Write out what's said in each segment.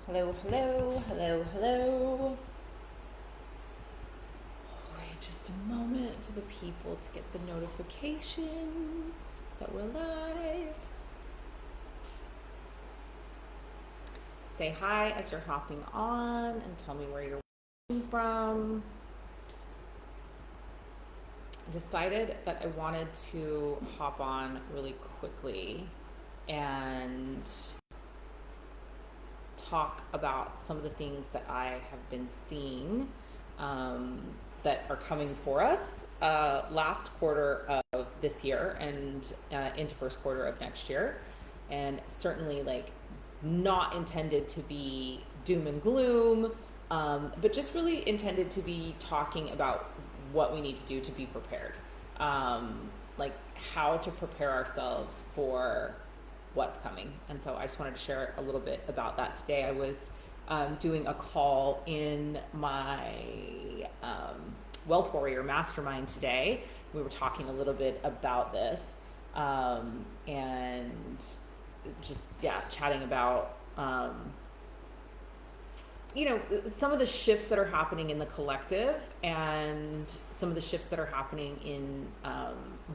Hello, hello, hello, hello. Wait just a moment for the people to get the notifications that we're live. Say hi as you're hopping on and tell me where you're watching from. Decided that I wanted to hop on really quickly and talk about some of the things that I have been seeing that are coming for us last quarter of this year and into first quarter of next year. And certainly like not intended to be doom and gloom, but just really intended to be talking about what we need to do to be prepared. Like how to prepare ourselves for what's coming. And so I just wanted to share a little bit about that today. I was doing a call in my Wealth Warrior Mastermind today. We were talking a little bit about this and just, chatting about some of the shifts that are happening in the collective and some of the shifts that are happening in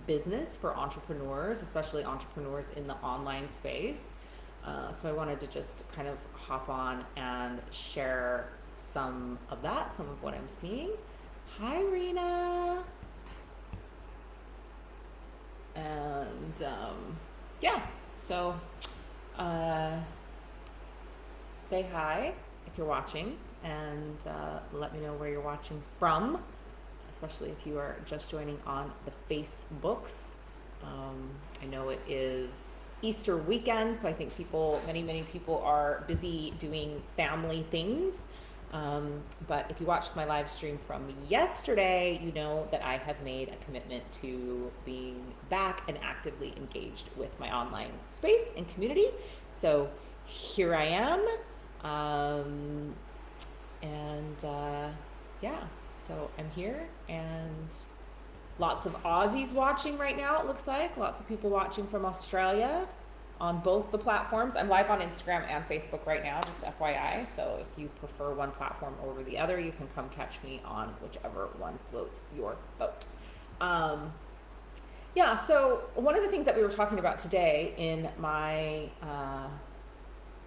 business for entrepreneurs, especially entrepreneurs in the online space. So I wanted to just kind of hop on and share some of that, some of what I'm seeing. Hi, Rena. And so say hi if you're watching, and let me know where you're watching from, especially if you are just joining on the Facebooks. I know it is Easter weekend, so I think many people are busy doing family things. But if you watched my live stream from yesterday, you know that I have made a commitment to being back and actively engaged with my online space and community. So here I am. So I'm here, and lots of Aussies watching right now, it looks like. Lots of people watching from Australia on both the platforms. I'm live on Instagram and Facebook right now, just FYI. So if you prefer one platform over the other, you can come catch me on whichever one floats your boat. So one of the things that we were talking about today in my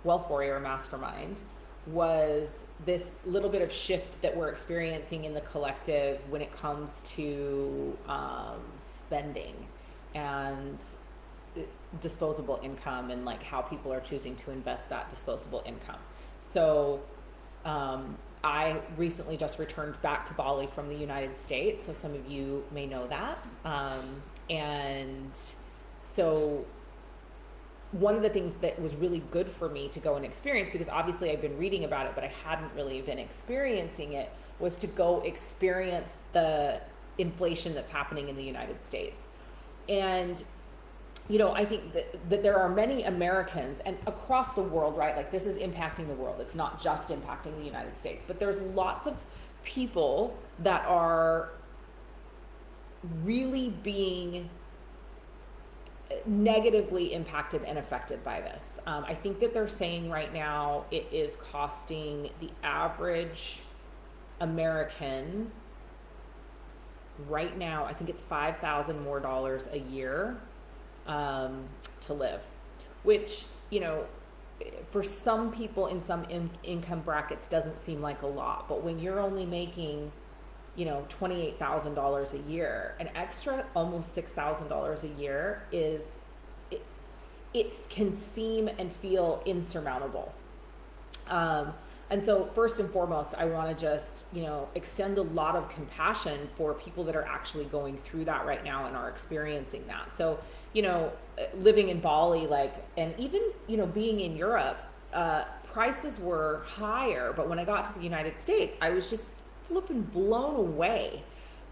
Wealth Warrior Mastermind was this little bit of shift that we're experiencing in the collective when it comes to spending and disposable income, and like how people are choosing to invest that disposable income. So I recently just returned back to Bali from the United States, so some of you may know that. And so one of the things that was really good for me to go and experience, because obviously I've been reading about it, but I hadn't really been experiencing it, was to go experience the inflation that's happening in the United States. And, I think that there are many Americans and across the world, right? Like this is impacting the world. It's not just impacting the United States, but there's lots of people that are really being negatively impacted and affected by this. I think that they're saying right now it is costing the average American right now, I think it's $5,000 more a year to live, which, for some people in some income brackets doesn't seem like a lot, but when you're only making $28,000 a year, an extra almost $6,000 a year it can seem and feel insurmountable. And so first and foremost, I want to just, extend a lot of compassion for people that are actually going through that right now and are experiencing that. So, living in Bali, and even, being in Europe, prices were higher, but when I got to the United States, I was just flipping blown away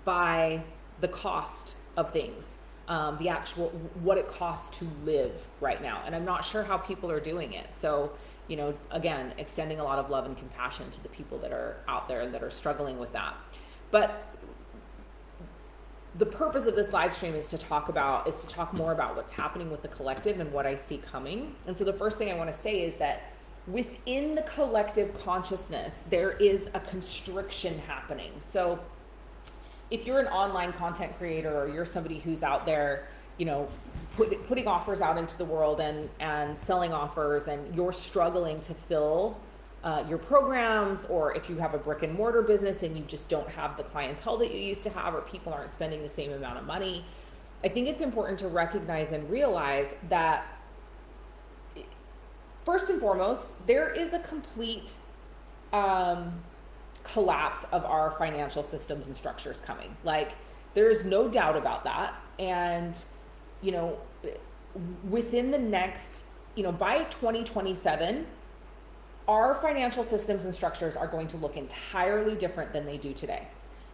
by the cost of things, the actual what it costs to live right now. And I'm not sure how people are doing it. So, again, extending a lot of love and compassion to the people that are out there and that are struggling with that. But the purpose of this live stream is to talk more about what's happening with the collective and what I see coming. And so the first thing I want to say is that within the collective consciousness, there is a constriction happening. So if you're an online content creator, or you're somebody who's out there, you know, putting offers out into the world and selling offers, and you're struggling to fill your programs, or if you have a brick and mortar business and you just don't have the clientele that you used to have, or people aren't spending the same amount of money, I think it's important to recognize and realize that first and foremost, there is a complete collapse of our financial systems and structures coming. Like, there is no doubt about that. And, you know, within the next, you know, by 2027, our financial systems and structures are going to look entirely different than they do today.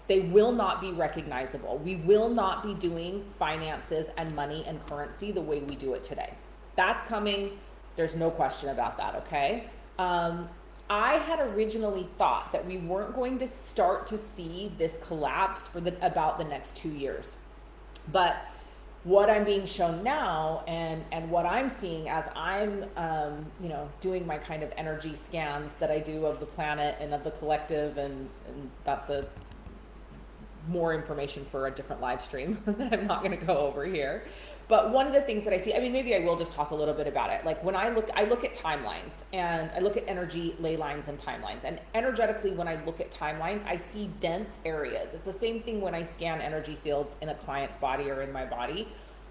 They will not be recognizable. We will not be doing finances and money and currency the way we do it today. That's coming. There's no question about that, okay? I had originally thought that we weren't going to start to see this collapse for about the next 2 years. But what I'm being shown now, and what I'm seeing as I'm you know, doing my kind of energy scans that I do of the planet and of the collective, and that's more information for a different live stream that I'm not going to go over here. But one of the things that I see, I mean, maybe I will just talk a little bit about it. Like, when I look at timelines, and I look at energy ley lines and timelines. And energetically, when I look at timelines, I see dense areas. It's the same thing when I scan energy fields in a client's body or in my body.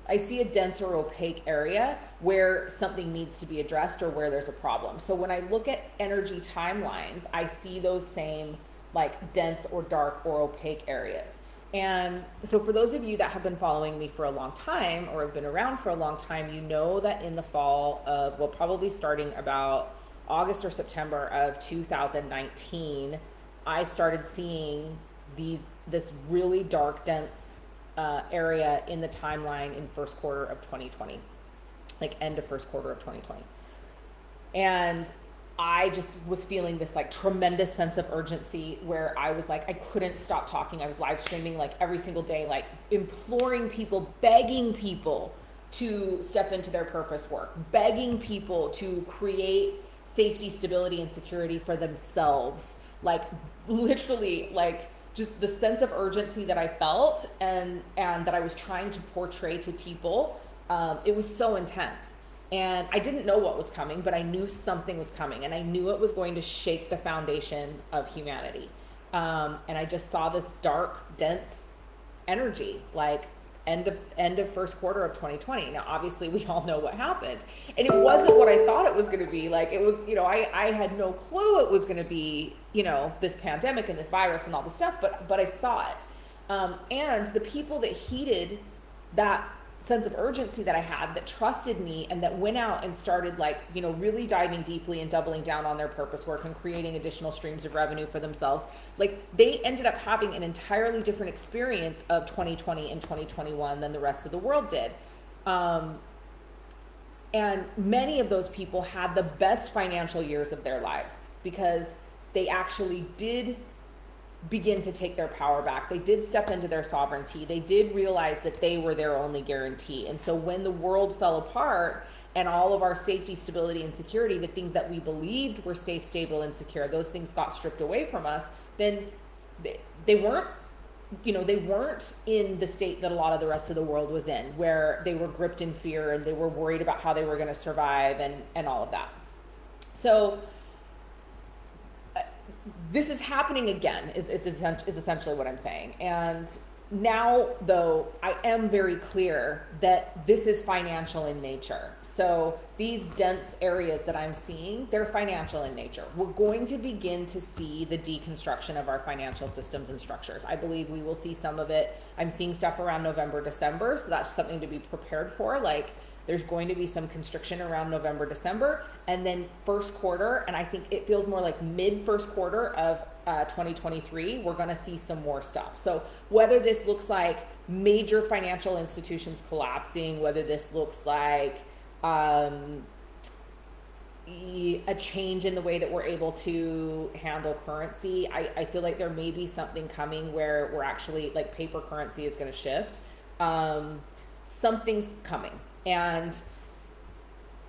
I see a dense or opaque area where something needs to be addressed, or where there's a problem. So when I look at energy timelines, I see those same, like, dense or dark or opaque areas. And so for those of you that have been following me for a long time, or have been around for a long time, you know that in the fall of, well, probably starting about August or September of 2019, I started seeing this really dark, dense area in the timeline in first quarter of 2020, like end of first quarter of 2020. And I just was feeling this like tremendous sense of urgency, where I was like, I couldn't stop talking. I was live streaming like every single day, like imploring people, begging people to step into their purpose work, begging people to create safety, stability, and security for themselves. Like, literally, like, just the sense of urgency that I felt and that I was trying to portray to people, it was so intense. And I didn't know what was coming, but I knew something was coming, and I knew it was going to shake the foundation of humanity. And I just saw this dark, dense energy, like end of first quarter of 2020. Now, obviously, we all know what happened, and it wasn't what I thought it was going to be. Like, it was, you know, I had no clue it was going to be, you know, this pandemic and this virus and all this stuff, but I saw it. And the people that heeded that sense of urgency that I had, that trusted me, and that went out and started, like, you know, really diving deeply and doubling down on their purpose work and creating additional streams of revenue for themselves, like, they ended up having an entirely different experience of 2020 and 2021 than the rest of the world did. And many of those people had the best financial years of their lives, because they actually did begin to take their power back. They did step into their sovereignty. They did realize that they were their only guarantee. And so when the world fell apart and all of our safety, stability, and security, the things that we believed were safe, stable, and secure, those things got stripped away from us, then they weren't, you know, they weren't in the state that a lot of the rest of the world was in, where they were gripped in fear and they were worried about how they were going to survive and all of that. So this is happening again, is essentially what I'm saying. And now, though, I am very clear that this is financial in nature. So these dense areas that I'm seeing, they're financial in nature. We're going to begin to see the deconstruction of our financial systems and structures. I believe we will see some of it. I'm seeing stuff around November, December, so that's something to be prepared for. Like, there's going to be some constriction around November, December, and then first quarter, and I think it feels more like mid first quarter of 2023, we're gonna see some more stuff. So whether this looks like major financial institutions collapsing, whether this looks like a change in the way that we're able to handle currency, I feel like there may be something coming where we're actually, like, paper currency is gonna shift. Something's coming. And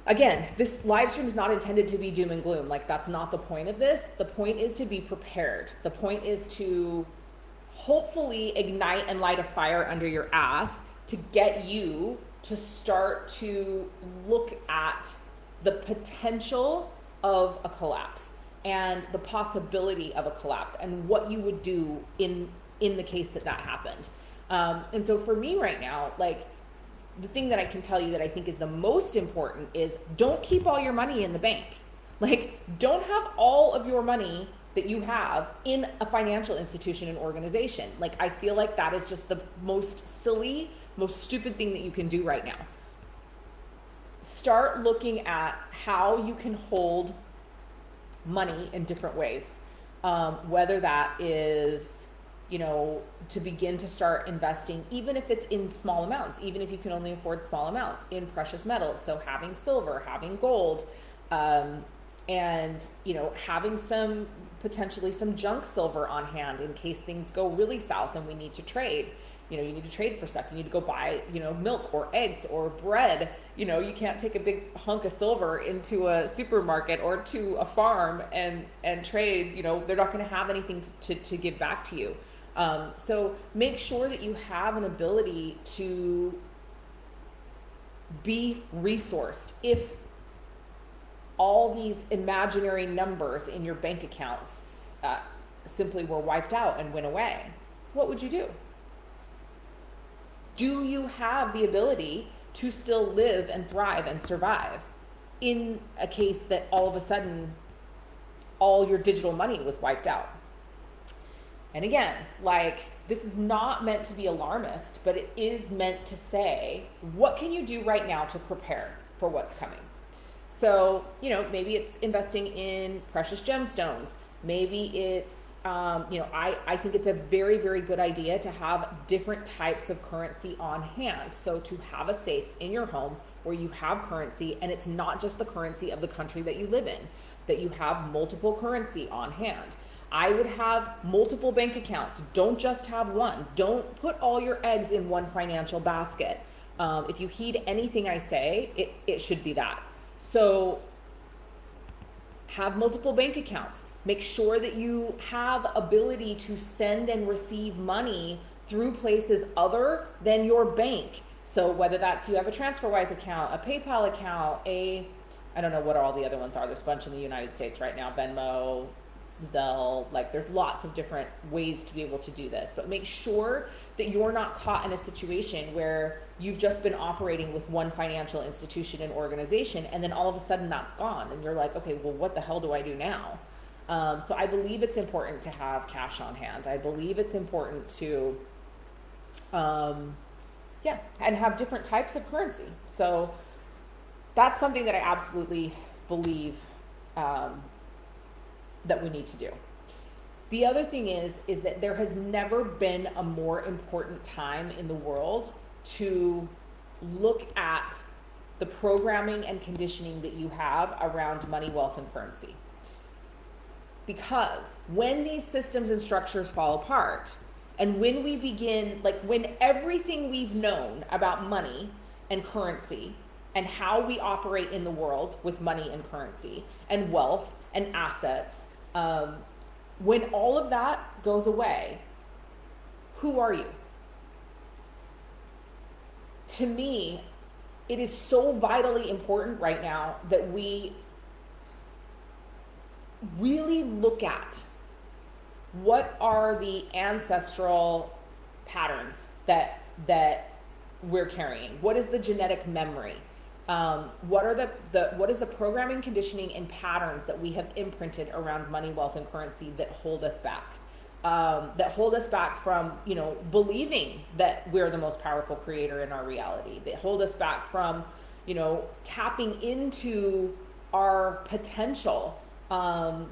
again, this live stream is not intended to be doom and gloom. Like, that's not the point of this. The point is to be prepared. The point is to hopefully ignite and light a fire under your ass to get you to start to look at the potential of a collapse and the possibility of a collapse and what you would do in the case that happened. And so for me right now, like, the thing that I can tell you that I think is the most important is don't keep all your money in the bank. Like, don't have all of your money that you have in a financial institution and organization. Like, I feel like that is just the most silly, most stupid thing that you can do right now. Start looking at how you can hold money in different ways. Whether that is, to begin to start investing, even if it's in small amounts, even if you can only afford small amounts, in precious metals. So having silver, having gold, and having potentially some junk silver on hand in case things go really south and we need to trade. You need to trade for stuff. You need to go buy, milk or eggs or bread. You can't take a big hunk of silver into a supermarket or to a farm and trade. They're not going to have anything to give back to you. So make sure that you have an ability to be resourced. If all these imaginary numbers in your bank accounts simply were wiped out and went away, what would you do? Do you have the ability to still live and thrive and survive in a case that all of a sudden all your digital money was wiped out? And again, like, this is not meant to be alarmist, but it is meant to say, what can you do right now to prepare for what's coming? So, maybe it's investing in precious gemstones. Maybe it's, I think it's a very, very good idea to have different types of currency on hand. So to have a safe in your home where you have currency, and it's not just the currency of the country that you live in, that you have multiple currency on hand. I would have multiple bank accounts. Don't just have one. Don't put all your eggs in one financial basket. If you heed anything I say, it should be that. So have multiple bank accounts. Make sure that you have ability to send and receive money through places other than your bank. So whether that's you have a TransferWise account, a PayPal account, I don't know what all the other ones are. There's a bunch in the United States right now, Venmo, Zelle, like there's lots of different ways to be able to do this, but make sure that you're not caught in a situation where you've just been operating with one financial institution and organization, and then all of a sudden that's gone and you're like, okay, well, what the hell do I do now? So I believe it's important to have cash on hand. I believe it's important to, and have different types of currency. So that's something that I absolutely believe, that we need to do. The other thing is that there has never been a more important time in the world to look at the programming and conditioning that you have around money, wealth, and currency. Because when these systems and structures fall apart, and when we begin, like when everything we've known about money and currency and how we operate in the world with money and currency and wealth and assets, when all of that goes away, who are you? To me, it is so vitally important right now that we really look at what are the ancestral patterns that we're carrying. What is the genetic memory? What is the programming, conditioning, and patterns that we have imprinted around money, wealth, and currency that hold us back? That hold us back from, believing that we're the most powerful creator in our reality. That hold us back from, tapping into our potential. Because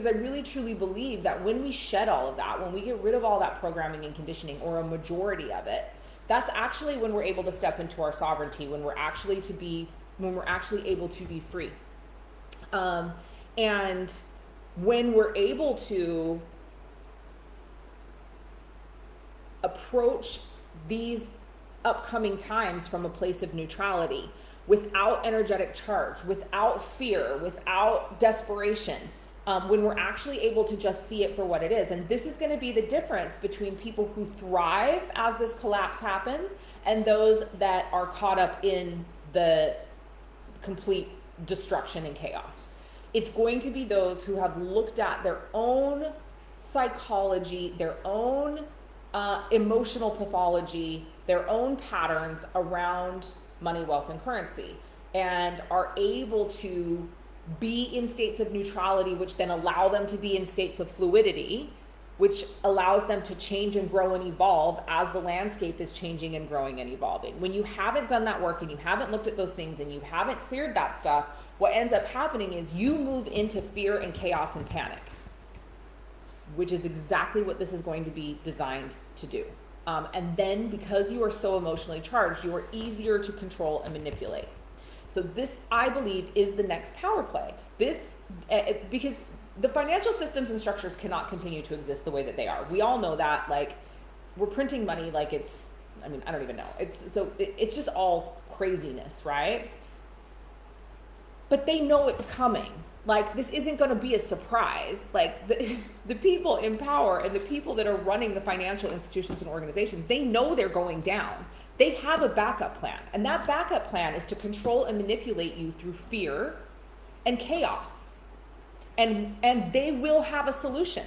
I really truly believe that when we shed all of that, when we get rid of all that programming and conditioning, or a majority of it, that's actually when we're able to step into our sovereignty, when we're actually able to be free. And when we're able to approach these upcoming times from a place of neutrality, without energetic charge, without fear, without desperation, when we're actually able to just see it for what it is. And this is going to be the difference between people who thrive as this collapse happens and those that are caught up in the complete destruction and chaos. It's going to be those who have looked at their own psychology, their own emotional pathology, their own patterns around money, wealth, and currency, and are able to be in states of neutrality, which then allow them to be in states of fluidity, which allows them to change and grow and evolve as the landscape is changing and growing and evolving. When you haven't done that work and you haven't looked at those things and you haven't cleared that stuff, what ends up happening is you move into fear and chaos and panic, which is exactly what this is going to be designed to do. And then because you are so emotionally charged, you are easier to control and manipulate. So this, I believe, is the next power play. This, because the financial systems and structures cannot continue to exist the way that they are. We all know that, like, we're printing money like it's, I mean, I don't even know. It's just all craziness, right? But they know it's coming. Like, this isn't going to be a surprise. Like, the people in power and the people that are running the financial institutions and organizations, they know they're going down. They have a backup plan. And that backup plan is to control and manipulate you through fear and chaos. And they will have a solution.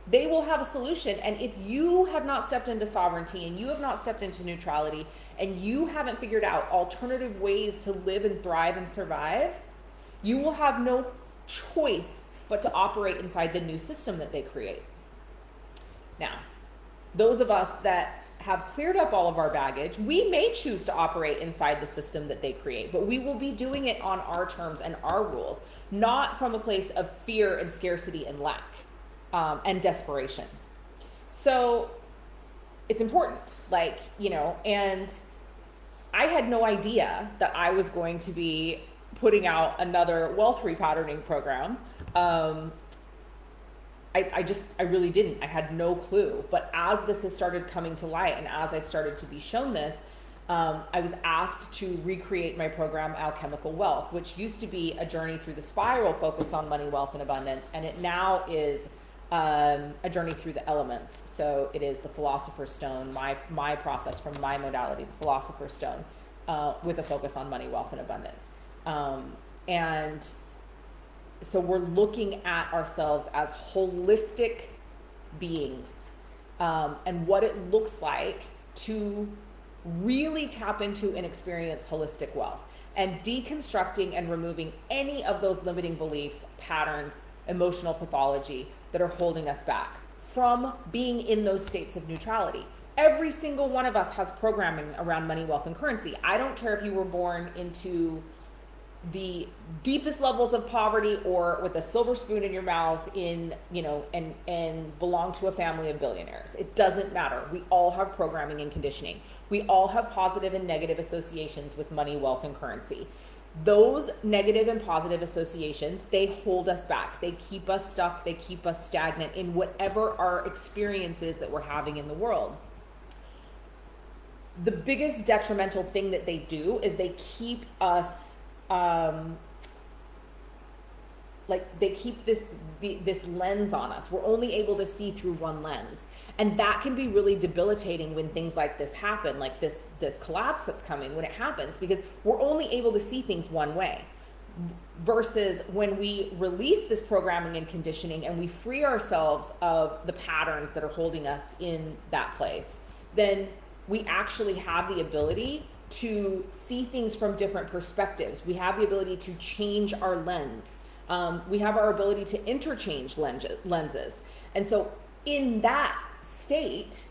They will have a solution. And if you have not stepped into sovereignty and you have not stepped into neutrality and you haven't figured out alternative ways to live and thrive and survive, you will have no choice but to operate inside the new system that they create. Now, those of us that have cleared up all of our baggage, we may choose to operate inside the system that they create, but we will be doing it on our terms and our rules, not from a place of fear and scarcity and lack and desperation. So it's important, like, you know, and I had no idea that I was going to be putting out another wealth repatterning program. I really didn't. I had no clue. But as this has started coming to light and as I've started to be shown this, I was asked to recreate my program, Alchemical Wealth, which used to be a journey through the spiral focused on money, wealth, and abundance. And it now is a journey through the elements. So it is the Philosopher's Stone, my process from my modality, the Philosopher's Stone, with a focus on money, wealth, and abundance. And so we're looking at ourselves as holistic beings, and what it looks like to really tap into and experience holistic wealth, and deconstructing and removing any of those limiting beliefs, patterns, emotional pathology that are holding us back from being in those states of neutrality. Every single one of us has programming around money, wealth, and currency. I don't care if you were born into the deepest levels of poverty or with a silver spoon in your mouth in, you know, and belong to a family of billionaires. It doesn't matter. We all have programming and conditioning. We all have positive and negative associations with money, wealth, and currency. Those negative and positive associations, they hold us back. They keep us stuck. They keep us stagnant in whatever our experience is that we're having in the world. The biggest detrimental thing that they do is they keep us like they keep this lens on us. We're only able to see through one lens. And that can be really debilitating when things like this happen, like this collapse that's coming when it happens, because we're only able to see things one way. Versus when we release this programming and conditioning and we free ourselves of the patterns that are holding us in that place, then we actually have the ability to see things from different perspectives. We have the ability to change our lens. We have our ability to interchange lenses. And so in that state,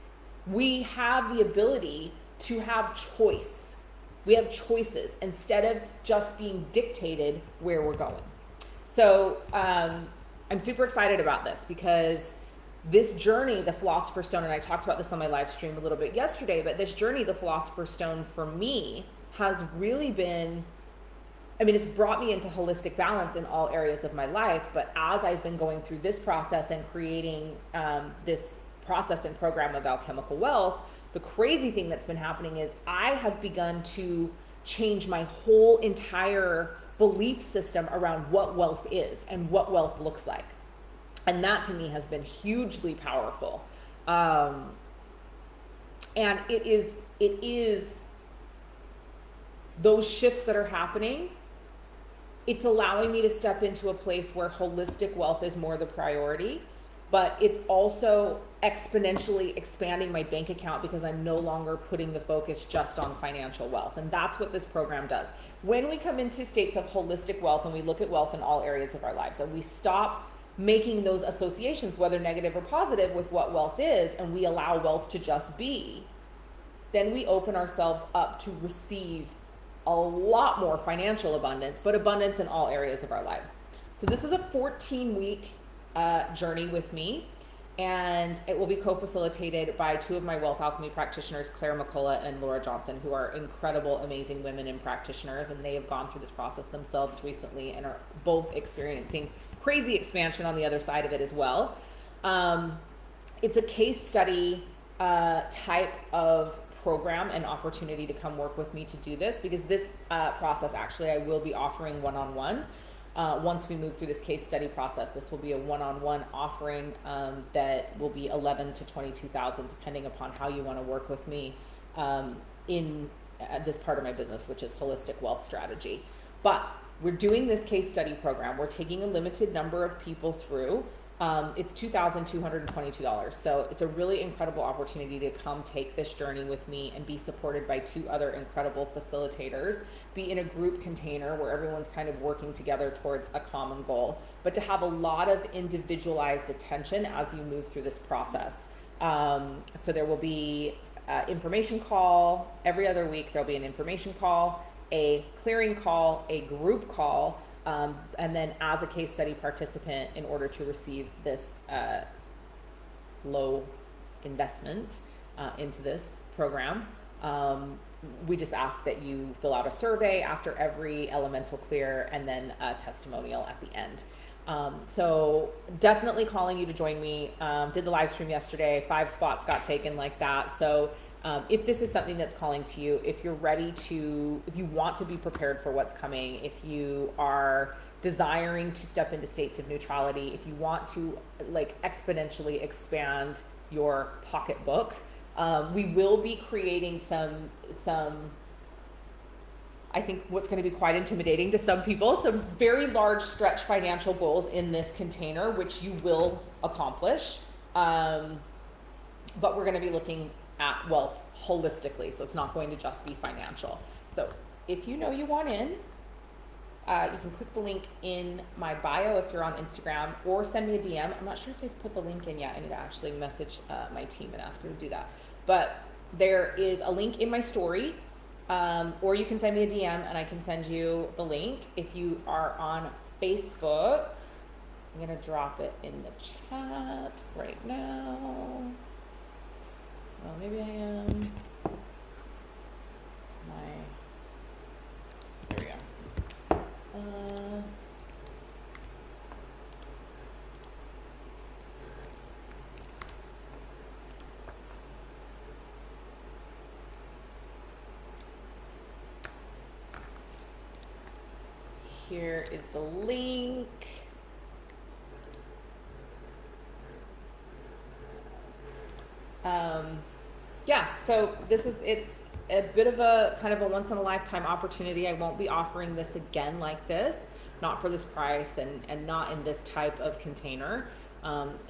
we have the ability to have choice. We have choices instead of just being dictated where we're going. So I'm super excited about this because this journey, the Philosopher's Stone, and I talked about this on my live stream a little bit yesterday, but this journey, the Philosopher's Stone, for me has really been, I mean, it's brought me into holistic balance in all areas of my life. But as I've been going through this process and creating this process and program of Alchemical Wealth, The crazy thing that's been happening is I have begun to change my whole entire belief system around what wealth is and what wealth looks like. And that to me has been hugely powerful. And it is those shifts that are happening. It's allowing me to step into a place where holistic wealth is more the priority, but it's also exponentially expanding my bank account because I'm no longer putting the focus just on financial wealth. And that's what this program does. When we come into states of holistic wealth and we look at wealth in all areas of our lives and we stop making those associations, whether negative or positive, with what wealth is, and we allow wealth to just be, then we open ourselves up to receive a lot more financial abundance, but abundance in all areas of our lives. So this is a 14-week journey with me, and it will be co-facilitated by two of my wealth alchemy practitioners, Claire McCullough and Laura Johnson, who are incredible, amazing women and practitioners, and they have gone through this process themselves recently and are both experiencing crazy expansion on the other side of it as well. It's a case study type of program and opportunity to come work with me to do this, because this process, actually, I will be offering one-on-one. Once we move through this case study process, this will be a one-on-one offering that will be $11,000 to $22,000, depending upon how you want to work with me in this part of my business, which is holistic wealth strategy. But we're doing this case study program. We're taking a limited number of people through. It's $2,222. So it's a really incredible opportunity to come take this journey with me and be supported by two other incredible facilitators, be in a group container where everyone's kind of working together towards a common goal, but to have a lot of individualized attention as you move through this process. So there will be information call every other week. There'll be an information call, a clearing call, a group call, and then as a case study participant, in order to receive this low investment into this program, we just ask that you fill out a survey after every elemental clear, and then a testimonial at the end. So definitely calling you to join me. Did the live stream yesterday, 5 spots got taken like that. So if this is something that's calling to you, if you're ready to, if you want to be prepared for what's coming, if you are desiring to step into states of neutrality, if you want to like exponentially expand your pocketbook, we will be creating some I think what's going to be quite intimidating to some people, some very large stretch financial goals in this container, which you will accomplish. But we're going to be looking at wealth holistically, so it's not going to just be financial. So if you know you want in, you can click the link in my bio if you're on Instagram, or send me a DM. I'm not sure if they've put the link in yet. I need to actually message my team and ask her to do that. But there is a link in my story, or you can send me a DM and I can send you the link. If you are on Facebook, I'm gonna drop it in the chat right now. Well, maybe I am. There we go. Here is the link. Yeah, so it's a bit of a kind of a once in a lifetime opportunity. I won't be offering this again like this, not for this price and not in this type of container.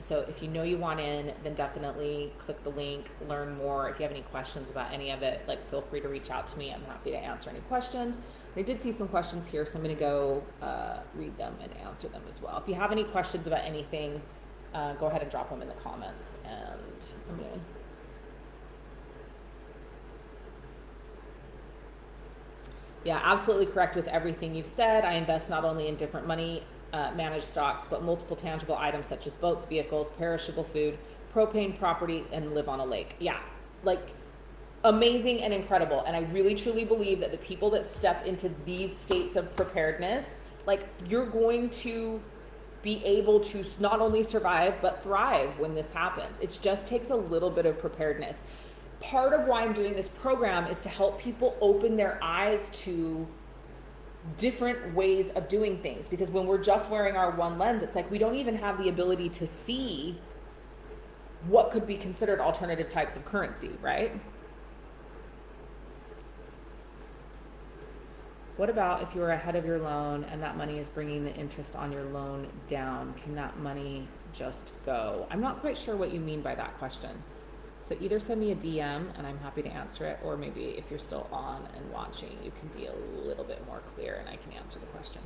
So if you know you want in, then definitely click the link, learn more. If you have any questions about any of it, like, feel free to reach out to me. I'm happy to answer any questions. I did see some questions here, so I'm going to go read them and answer them as well. If you have any questions about anything, go ahead and drop them in the comments, and I'm going to... Yeah, absolutely correct with everything you've said. I invest not only in different money managed stocks, but multiple tangible items such as boats, vehicles, perishable food, propane, property, and live on a lake. Yeah, like, amazing and incredible. And I really truly believe that the people that step into these states of preparedness, like, you're going to be able to not only survive but thrive when this happens. It just takes a little bit of preparedness. part of why I'm doing this program is to help people open their eyes to different ways of doing things, because when we're just wearing our one lens, it's like we don't even have the ability to see what could be considered alternative types of currency, right? What about if you're ahead of your loan and that money is bringing the interest on your loan down? Can that money just go? I'm not quite sure what you mean by that question. So either send me a DM and I'm happy to answer it, or maybe if you're still on and watching, you can be a little bit more clear and I can answer the question.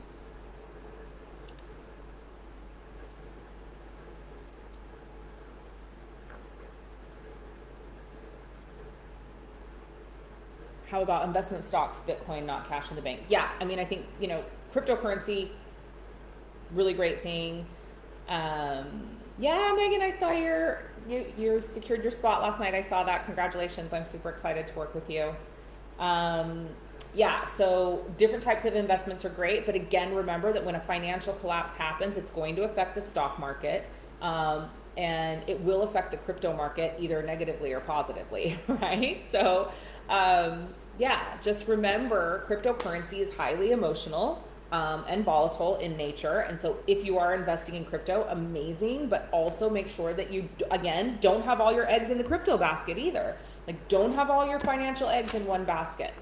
How about investment stocks, Bitcoin, not cash in the bank? Yeah, I mean, I think, you know, cryptocurrency, really great thing. Yeah, Megan, I saw you secured your spot last night. I saw that. Congratulations. I'm super excited to work with you. Yeah, so different types of investments are great. But again, remember that when a financial collapse happens, it's going to affect the stock market. And it will affect the crypto market either negatively or positively, right? So, yeah, just remember cryptocurrency is highly emotional and volatile in nature. And so if you are investing in crypto, amazing, but also make sure that you, again, don't have all your eggs in the crypto basket either. Like, don't have all your financial eggs in one basket.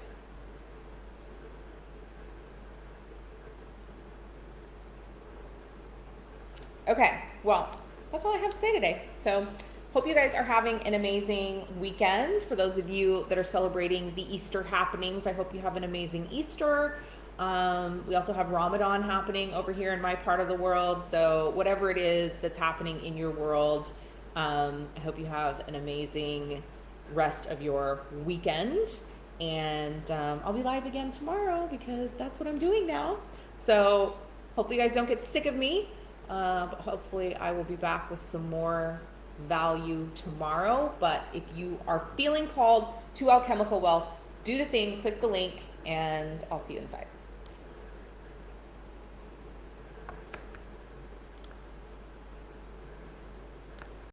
Okay, well, that's all I have to say today. So hope you guys are having an amazing weekend. For those of you that are celebrating the Easter happenings, I hope you have an amazing Easter. We also have Ramadan happening over here in my part of the world. So whatever it is that's happening in your world, I hope you have an amazing rest of your weekend. And I'll be live again tomorrow because that's what I'm doing now. So hopefully you guys don't get sick of me. But hopefully I will be back with some more value tomorrow. But if you are feeling called to Alchemical Wealth, do the thing, click the link, and I'll see you inside.